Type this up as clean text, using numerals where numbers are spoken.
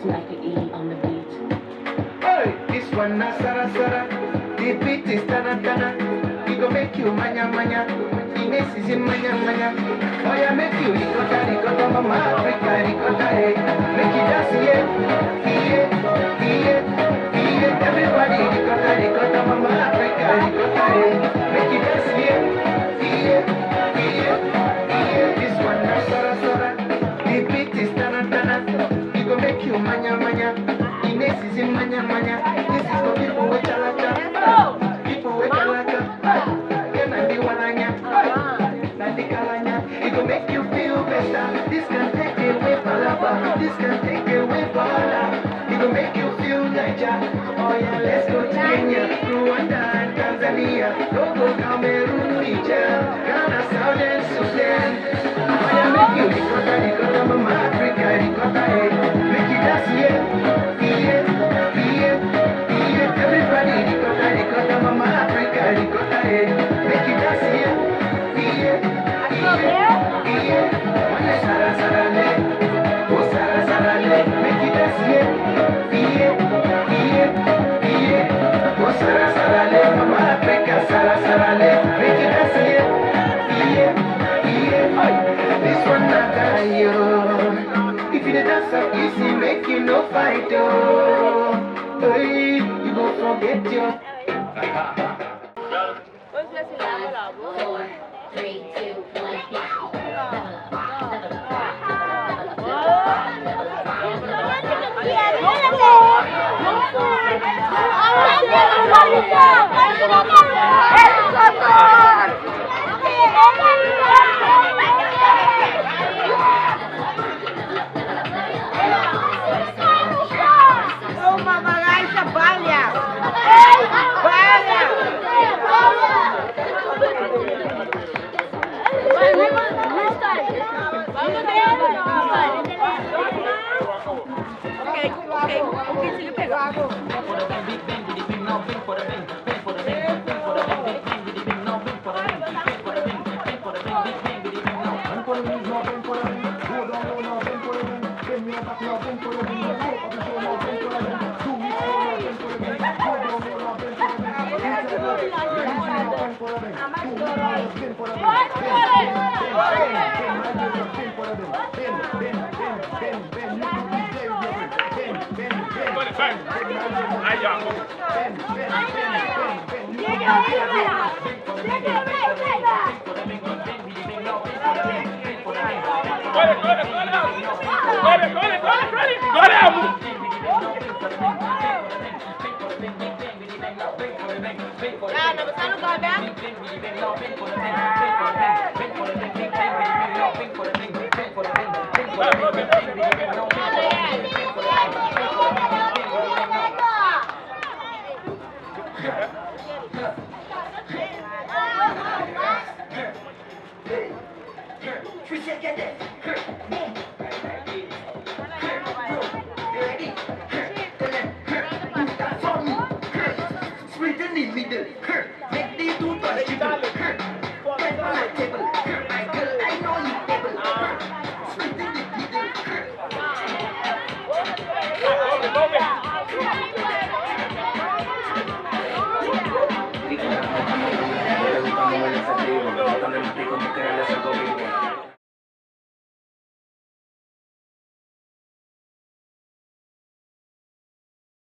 on the beat. Hey, this one na Sara Sara. The beat is tana tana. We go make you manya manya. Ines is in manya manya. Oh yeah, make you ricotta, mama Africa, ricotta, hey. Make you dance, yeah, everybody ricotta, mama Africa, ricotta, hey. Make you dance, yeah. This one na Sara Sara. The beat is tana tana. We go make you manya manya. Ines is in manya manya. This is for people with talaka. People with talaka. Can I be walanya? It will make you feel better. This can take away palaba. This can take away bala. It will make you feel Niger. Oh yeah, let's go to Kenya, Rwanda and Tanzania. Togo, Cameroon, Niger, Ghana, Southern Sudan. Oh yeah, make you ricotta, mama Africa, ricotta, hey. Make you dance, yeah. Everybody ricotta, mama Africa, ricotta, hey. Make you dance, yeah. Sara Sara le, oh Sara Sara le, make it dance, yeah, oh Sara Sara le, mama Africa, Sara Sara le, make it dance, yeah. This one not die, yo. If you dance up easy, make you no fight, oh. Hey, you gon' forget your. 4, 3, 2, 1, Tratando de explicar cómo quererle hacer algo vivo.